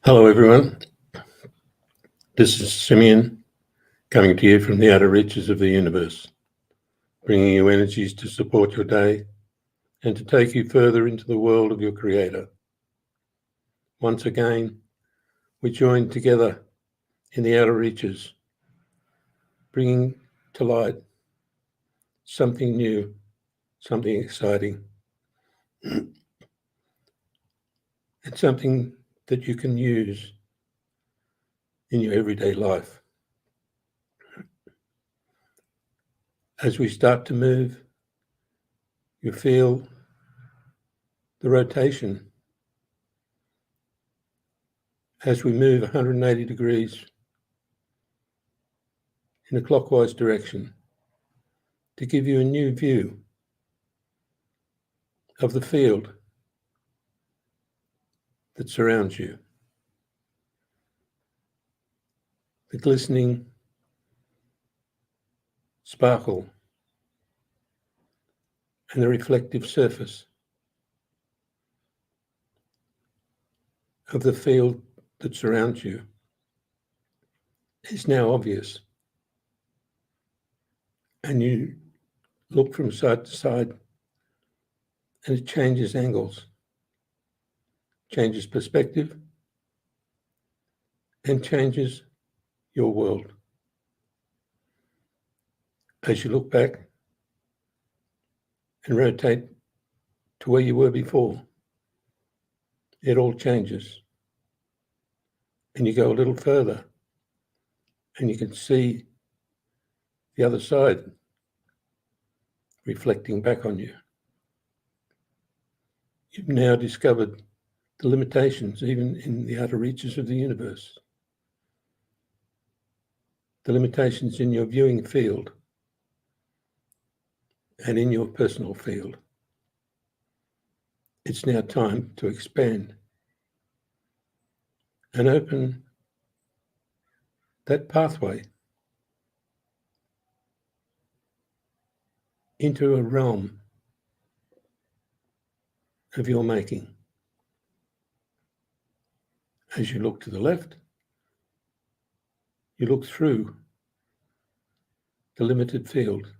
Hello, everyone. This is SIMMION coming to you from the outer reaches of the universe, bringing you energies to support your day and to take you further into the world of your Creator. Once again, we join together in the outer reaches, bringing to light something new, something exciting, and something that you can use in your everyday life. As we start to move, you feel the rotation as we move 180 degrees in a clockwise direction to give you a new view of the field that surrounds you. The glistening sparkle and the reflective surface of the field that surrounds you is now obvious. And you look from side to side and it changes angles, changes perspective, and changes your world. As you look back and rotate to where you were before, it all changes. And you go a little further and you can see the other side reflecting back on you. You've now discovered the limitations even in the outer reaches of the universe, the limitations in your viewing field and in your personal field. It's now time to expand and open that pathway into a realm of your making. As you look to the left, you look through the limited field.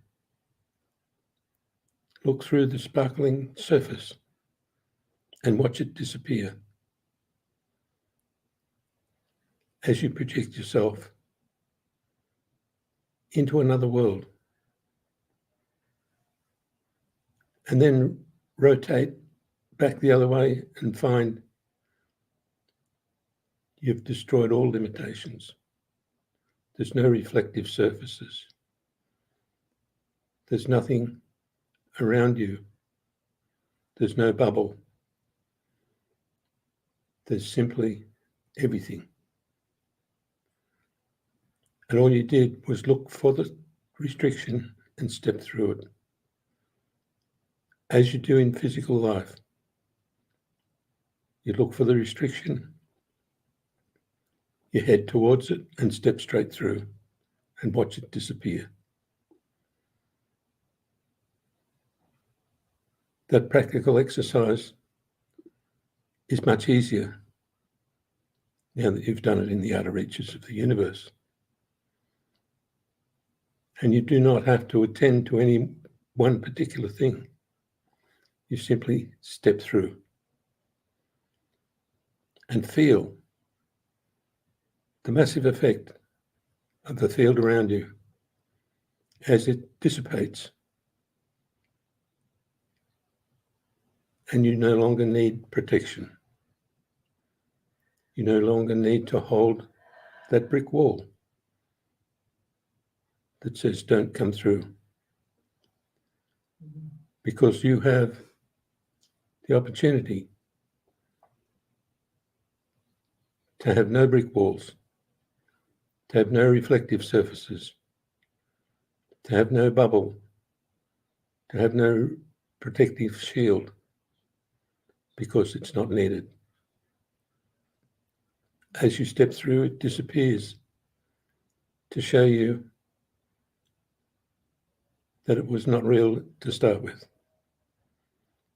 Look through the sparkling surface and watch it disappear as you project yourself into another world. And then rotate back the other way and find you've destroyed all limitations. There's no reflective surfaces. There's nothing around you. There's no bubble. There's simply everything. And all you did was look for the restriction and step through it. As you do in physical life, you look for the restriction, you head towards it and step straight through and watch it disappear. That practical exercise is much easier now that you've done it in the outer reaches of the universe. And you do not have to attend to any one particular thing. You simply step through and feel the massive effect of the field around you as it dissipates. And you no longer need protection. You no longer need to hold that brick wall that says don't come through, because you have the opportunity to have no brick walls, to have no reflective surfaces, to have no bubble, to have no protective shield, because it's not needed. As you step through, it disappears to show you that it was not real to start with.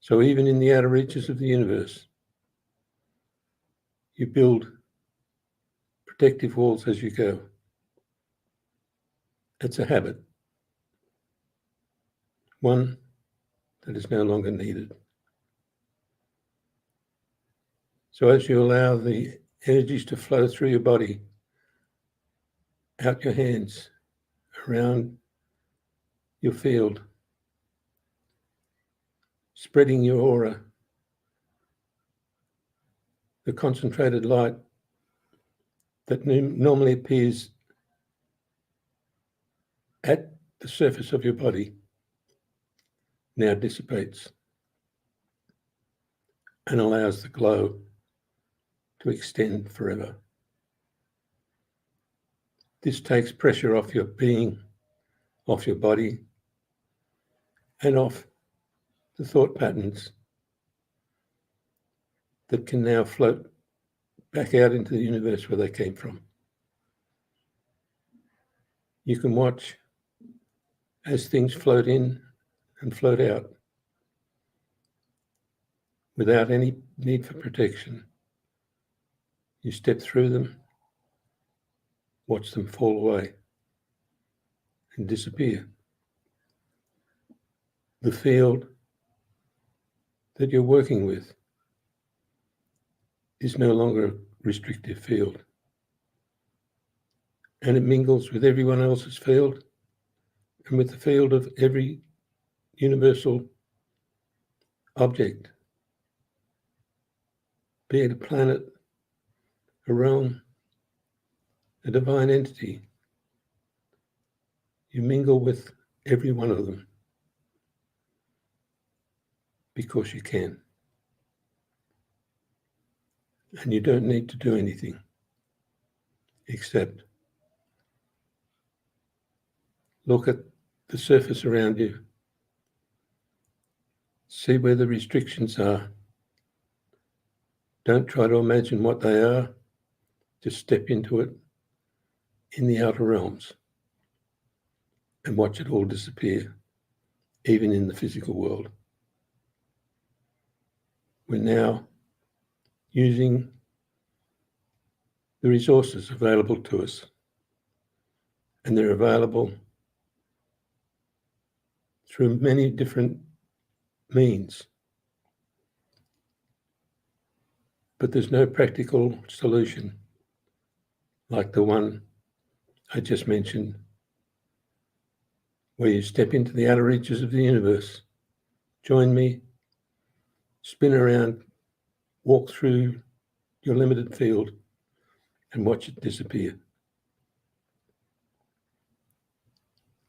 So even in the outer reaches of the universe, you build protective walls as you go. It's a habit, one that is no longer needed. So as you allow the energies to flow through your body, out your hands, around your field, spreading your aura, the concentrated light that normally appears at the surface of your body now dissipates and allows the glow to extend forever. This takes pressure off your being, off your body, and off the thought patterns that can now float back out into the universe where they came from. You can watch as things float in and float out without any need for protection. You step through them, watch them fall away and disappear. The field that you're working with is no longer a restrictive field, and it mingles with everyone else's field and with the field of every universal object, be it a planet, a realm, a divine entity. You mingle with every one of them because you can. And you don't need to do anything except look at the surface around you, see where the restrictions are. Don't try to imagine what they are, just step into it in the outer realms and watch it all disappear, even in the physical world. We're now using the resources available to us, and they're available through many different means. But there's no practical solution like the one I just mentioned, where you step into the outer reaches of the universe. Join me, spin around, walk through your limited field, and watch it disappear.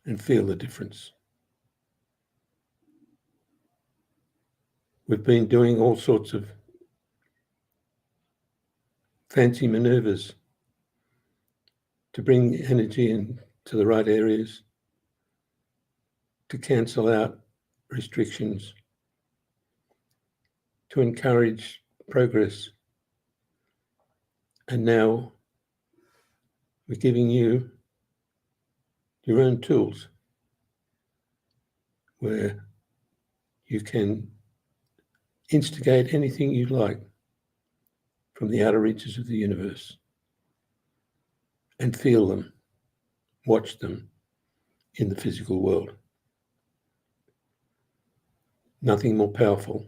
And feel the difference. We've been doing all sorts of fancy maneuvers to bring energy into the right areas, to cancel out restrictions, to encourage progress. And now we're giving you your own tools where you can instigate anything you like from the outer reaches of the universe and feel them, watch them in the physical world. Nothing more powerful,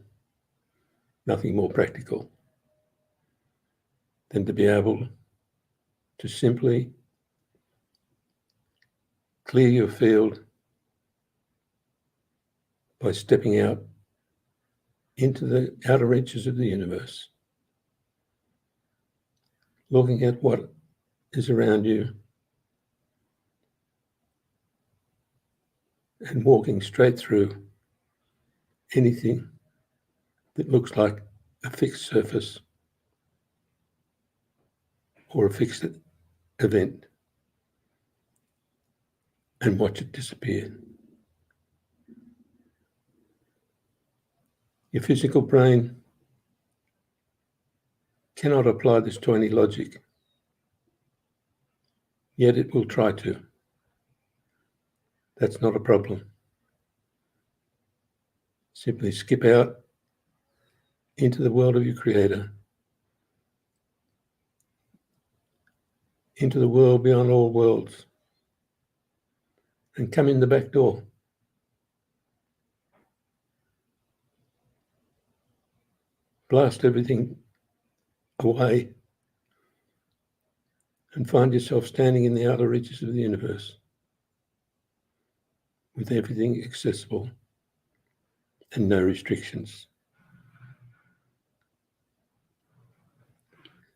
nothing more practical than to be able to simply clear your field by stepping out into the outer reaches of the universe, looking at what is around you and walking straight through anything that looks like a fixed surface or a fixed event and watch it disappear. Your physical brain cannot apply this to any logic, yet it will try to. That's not a problem. Simply skip out into the world of your Creator into the world beyond all worlds and come in the back door. Blast everything away and find yourself standing in the outer reaches of the universe with everything accessible and no restrictions.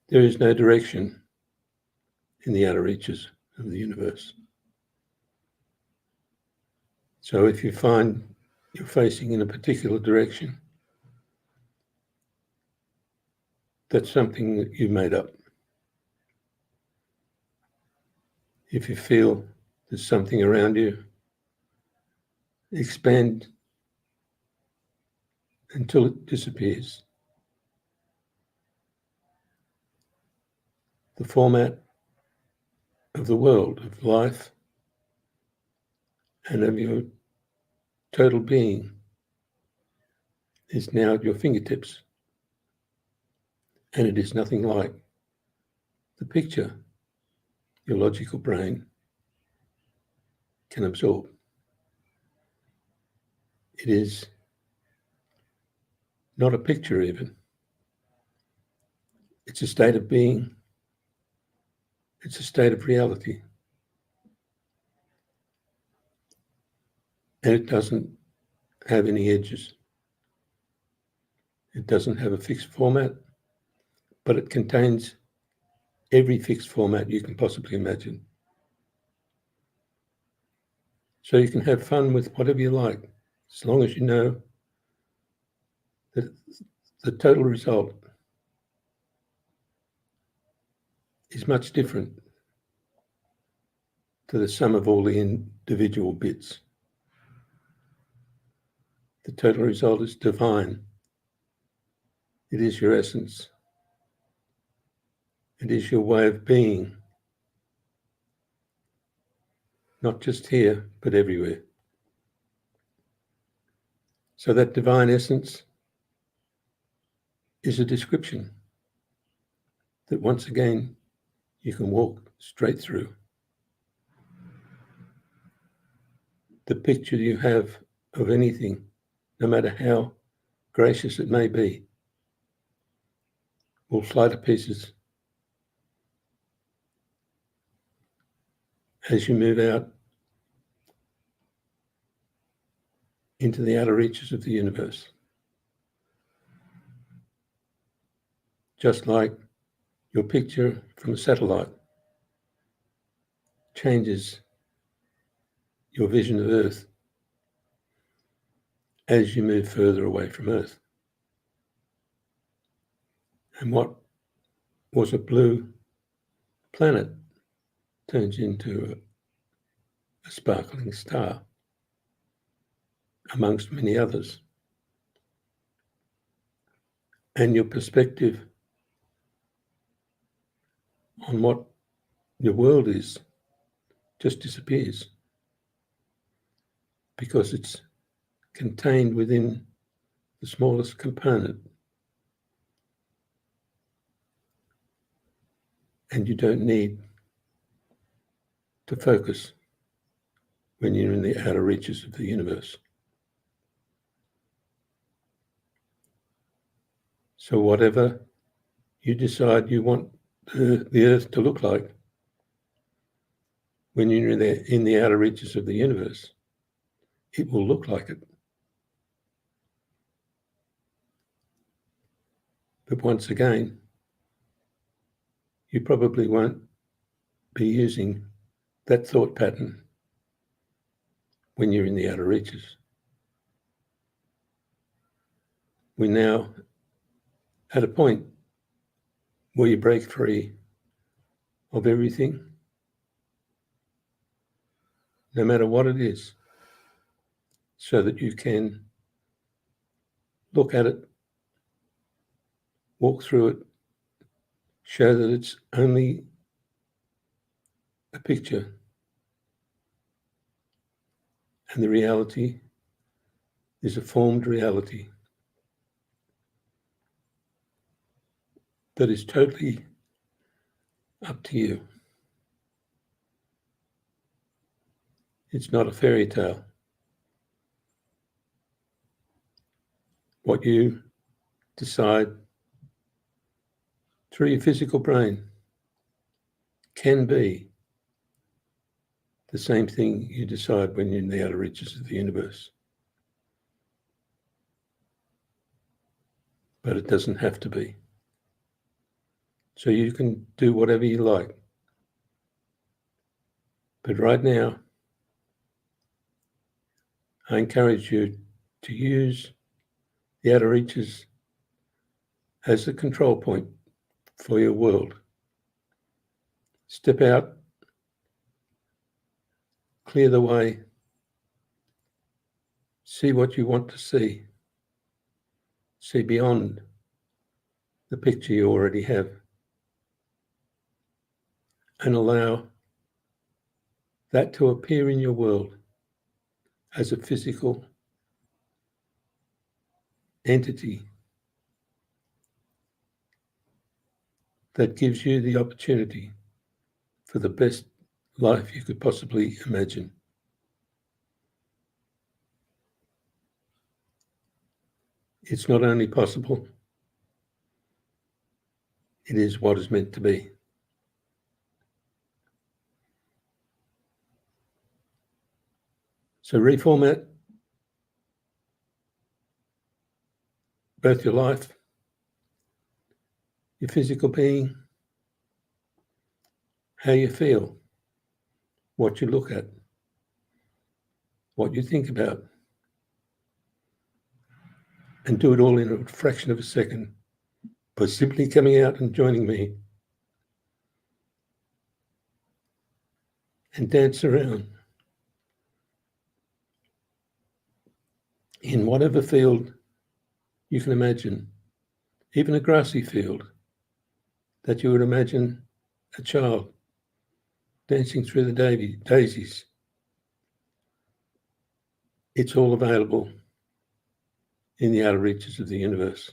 There is no direction in the outer reaches of the universe. So if you find you're facing in a particular direction, that's something that you made up. If you feel there's something around you, expand until it disappears. The format of the world, of life, and of your total being is now at your fingertips. And it is nothing like the picture your logical brain can absorb. It is not a picture even. It's a state of being. It's a state of reality. And it doesn't have any edges. It doesn't have a fixed format, but it contains every fixed format you can possibly imagine. So you can have fun with whatever you like, as long as you know that the total result is much different to the sum of all the individual bits. The total result is divine. It is your essence. It is your way of being, not just here, but everywhere. So that divine essence is a description that once again you can walk straight through. The picture you have of anything, no matter how gracious it may be, will fly to pieces as you move out into the outer reaches of the universe. Just like your picture from a satellite changes your vision of Earth as you move further away from Earth. And what was a blue planet turns into a sparkling star, amongst many others. And your perspective on what your world is just disappears because it's contained within the smallest component. And you don't need to focus when you're in the outer reaches of the universe. So whatever you decide you want the Earth to look like when you're in the outer reaches of the universe, it will look like it. But once again, you probably won't be using that thought pattern when you're in the outer reaches. We're now at a point where you break free of everything, no matter what it is, so that you can look at it, walk through it, show that it's only a picture, and the reality is a formed reality that is totally up to you. It's not a fairy tale. What you decide through your physical brain can be the same thing you decide when you're in the outer reaches of the universe. But it doesn't have to be. So you can do whatever you like. But right now, I encourage you to use the outer reaches as the control point for your world. Step out, clear the way, see what you want to see beyond the picture you already have, and allow that to appear in your world as a physical entity that gives you the opportunity for the best life you could possibly imagine. It's not only possible, it is what is meant to be. So reformat both your life, your physical being, how you feel, what you look at, what you think about, and do it all in a fraction of a second by simply coming out and joining me and dance around in whatever field you can imagine, even a grassy field that you would imagine a child dancing through the daisies. It's all available in the outer reaches of the universe.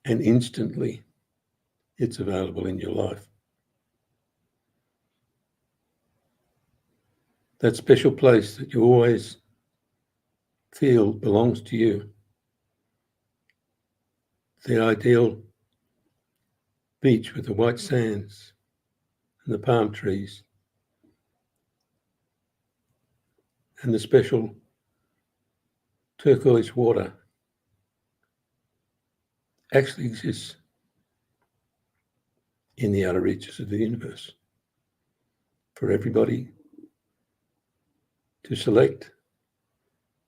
And instantly, it's available in your life. That special place that you always feel belongs to you. The ideal beach with the white sands and the palm trees and the special turquoise water actually exists in the outer reaches of the universe for everybody to select,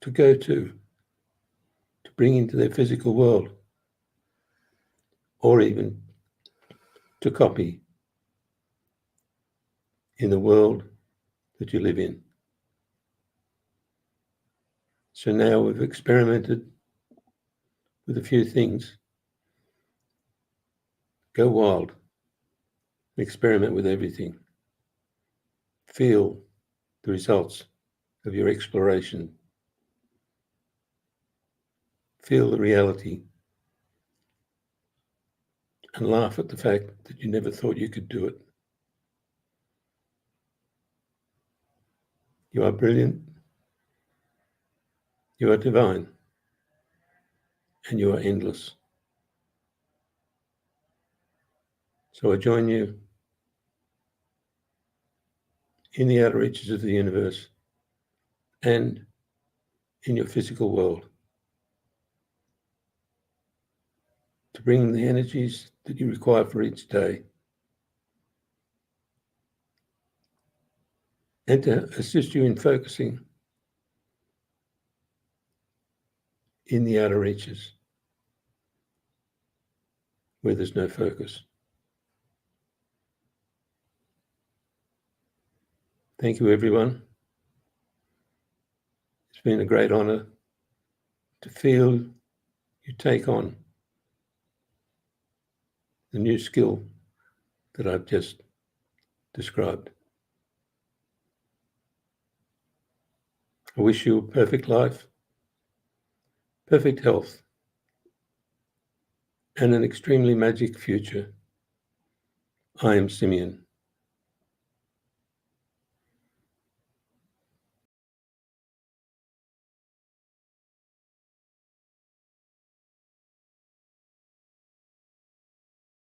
to go to bring into their physical world, or even to copy in the world that you live in. So now we've experimented with a few things. Go wild, experiment with everything. Feel the results of your exploration. Feel the reality and laugh at the fact that you never thought you could do it. You are brilliant, you are divine, and you are endless. So I join you in the outer reaches of the universe and in your physical world to bring the energies that you require for each day and to assist you in focusing in the outer reaches where there's no focus. Thank you, everyone. It's been a great honor to feel you take on the new skill that I've just described. I wish you a perfect life, perfect health, and an extremely magic future. I am SIMMION.